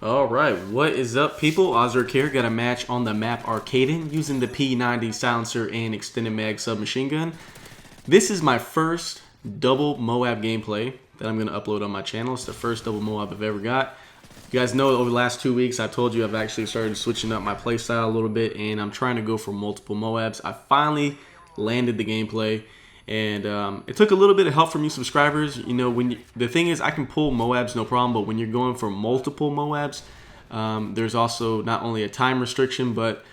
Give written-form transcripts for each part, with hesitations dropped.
Alright, what is up, people? Ozark here. Got a match on the map Arkaden using the P90 silencer and extended mag submachine gun. This is my first double MOAB gameplay that I'm going to upload on my channel. It's the first double MOAB I've ever got. You guys know over the last 2 weeks I told you I've actually started switching up my playstyle a little bit, and I'm trying to go for multiple MOABs. I finally landed the gameplay, and it took a little bit of help from you subscribers. You know, the thing is, I can pull MOABs no problem, but when you're going for multiple MOABs, there's also not only a time restriction, but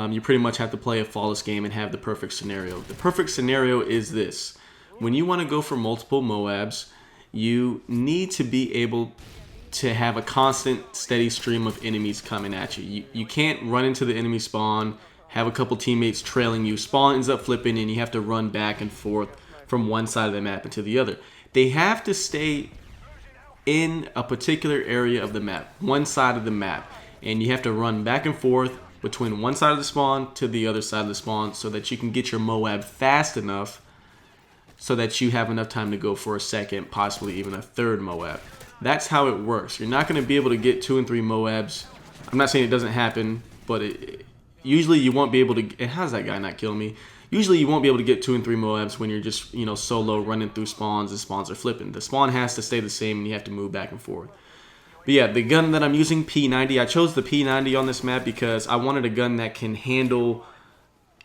you pretty much have to play a flawless game and have the perfect scenario. The perfect scenario is this: when you want to go for multiple MOABs, you need to be able to have a constant, steady stream of enemies coming at you. You can't run into the enemy spawn, have a couple teammates trailing you, spawn ends up flipping, and you have to run back and forth from one side of the map into the other. They have to stay in a particular area of the map, one side of the map, and you have to run back and forth between one side of the spawn to the other side of the spawn so that you can get your MOAB fast enough so that you have enough time to go for a second, possibly even a third MOAB. That's how it works. You're not going to be able to get 2 and 3 MOABs. I'm not saying it doesn't happen, but usually you won't be able to. And how's that guy not killing me? Usually you won't be able to get 2 and 3 MOABs when you're just, solo running through spawns and spawns are flipping. The spawn has to stay the same and you have to move back and forth. But yeah, the gun that I'm using, P90, I chose the P90 on this map because I wanted a gun that can handle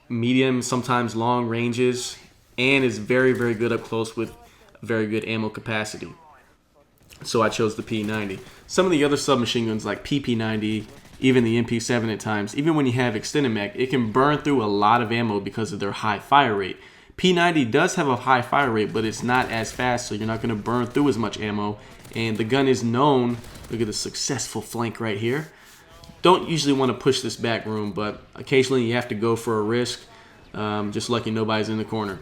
medium, sometimes long ranges, and is very, very good up close with very good ammo capacity. So I chose the P90. Some of the other submachine guns like PP90, even the MP7 at times, even when you have extended mag, it can burn through a lot of ammo because of their high fire rate. P90 does have a high fire rate, but it's not as fast, so you're not going to burn through as much ammo. And the gun is known, look at the successful flank right here. Don't usually want to push this back room, but occasionally you have to go for a risk. Just lucky nobody's in the corner.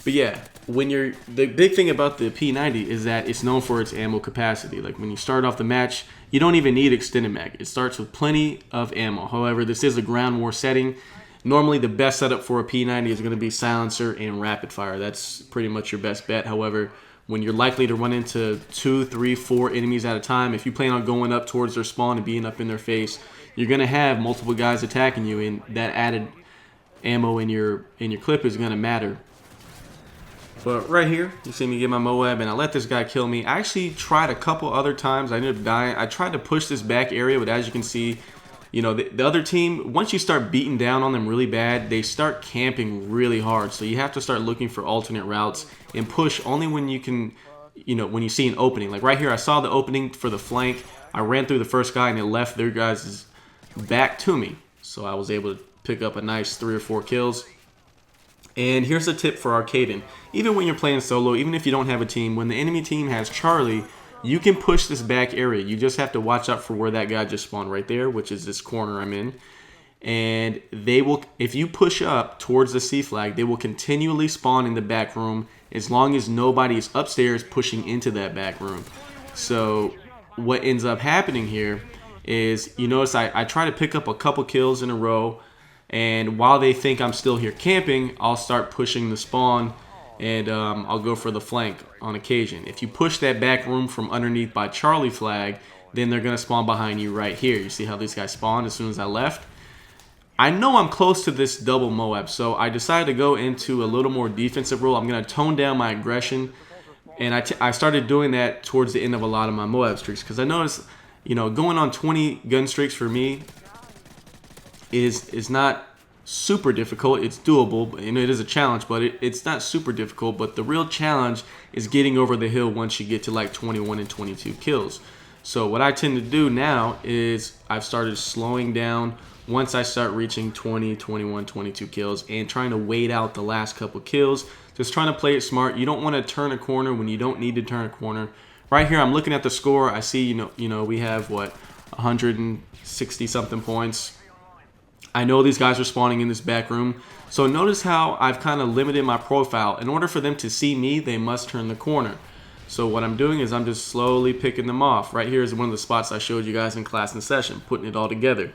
But yeah, the big thing about the P90 is that it's known for its ammo capacity. Like when you start off the match, you don't even need extended mag. It starts with plenty of ammo. However, this is a ground war setting. Normally the best setup for a P90 is going to be silencer and rapid fire. That's pretty much your best bet. However, when you're likely to run into 2, 3, 4 enemies at a time, if you plan on going up towards their spawn and being up in their face, you're going to have multiple guys attacking you, and that added ammo in your clip is going to matter. But right here, you see me get my MOAB, and I let this guy kill me. I actually tried a couple other times. I ended up dying. I tried to push this back area, but as you can see, the other team, once you start beating down on them really bad, they start camping really hard. So you have to start looking for alternate routes and push only when you can, when you see an opening. Like right here, I saw the opening for the flank. I ran through the first guy, and it left their guys back to me. So I was able to pick up a nice 3 or 4 kills. And here's a tip for Arkaden. Even when you're playing solo, even if you don't have a team, when the enemy team has Charlie, you can push this back area. You just have to watch out for where that guy just spawned right there, which is this corner I'm in. And they will, if you push up towards the C flag, they will continually spawn in the back room as long as nobody is upstairs pushing into that back room. So what ends up happening here is, you notice I try to pick up a couple kills in a row. And while they think I'm still here camping, I'll start pushing the spawn, and I'll go for the flank on occasion. If you push that back room from underneath by Charlie flag, then they're going to spawn behind you right here. You see how these guys spawned as soon as I left? I know I'm close to this double MOAB, so I decided to go into a little more defensive role. I'm going to tone down my aggression, and I started doing that towards the end of a lot of my MOAB streaks, because I noticed, going on 20 gun streaks for me is not super difficult. It's doable, and it is a challenge, but it's not super difficult. But the real challenge is getting over the hill once you get to like 21 and 22 kills. So what I tend to do now is I've started slowing down once I start reaching 20, 21, 22 kills, and trying to wait out the last couple kills. Just trying to play it smart. You don't want to turn a corner when you don't need to turn a corner. Right here, I'm looking at the score. I see, we have what, 160 something points. I know these guys are spawning in this back room. So notice how I've kind of limited my profile. In order for them to see me, they must turn the corner. So what I'm doing is I'm just slowly picking them off. Right here is one of the spots I showed you guys in class and session, putting it all together.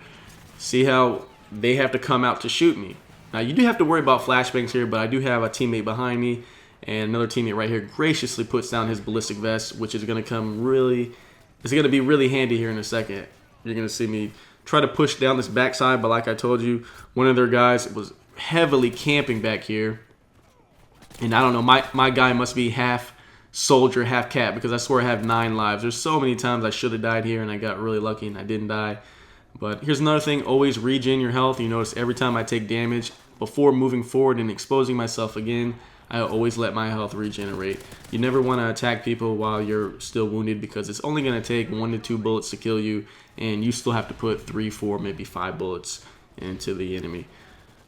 See how they have to come out to shoot me. Now you do have to worry about flashbangs here, but I do have a teammate behind me, and another teammate right here graciously puts down his ballistic vest, which is going to come really, it's going to be really handy here in a second. You're going to see me try to push down this backside, but like I told you, one of their guys was heavily camping back here. And I don't know, my guy must be half soldier, half cat, because I swear I have 9 lives. There's so many times I should have died here, and I got really lucky and I didn't die. But here's another thing, always regen your health. You notice every time I take damage, before moving forward and exposing myself again, I always let my health regenerate. You never want to attack people while you're still wounded, because it's only going to take 1 to 2 bullets to kill you, and you still have to put 3, 4, maybe 5 bullets into the enemy.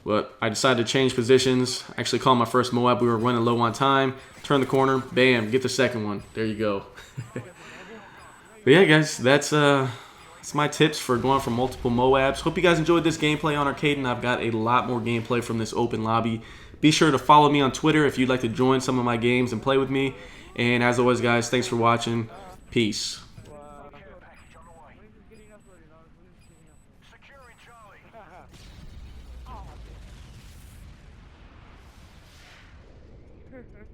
But I decided to change positions. Actually called my first MOAB. We were running low on time. Turn the corner. Bam. Get the second one. There you go. But yeah, guys. That's my tips for going for multiple MOABs. Hope you guys enjoyed this gameplay on Arkaden. I've got a lot more gameplay from this open lobby. Be sure to follow me on Twitter if you'd like to join some of my games and play with me. And as always, guys, thanks for watching. Peace.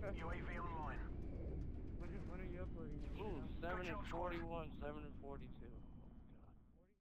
UAV online. When are you uploading? Ooh, 7 and 41, 7 and 42.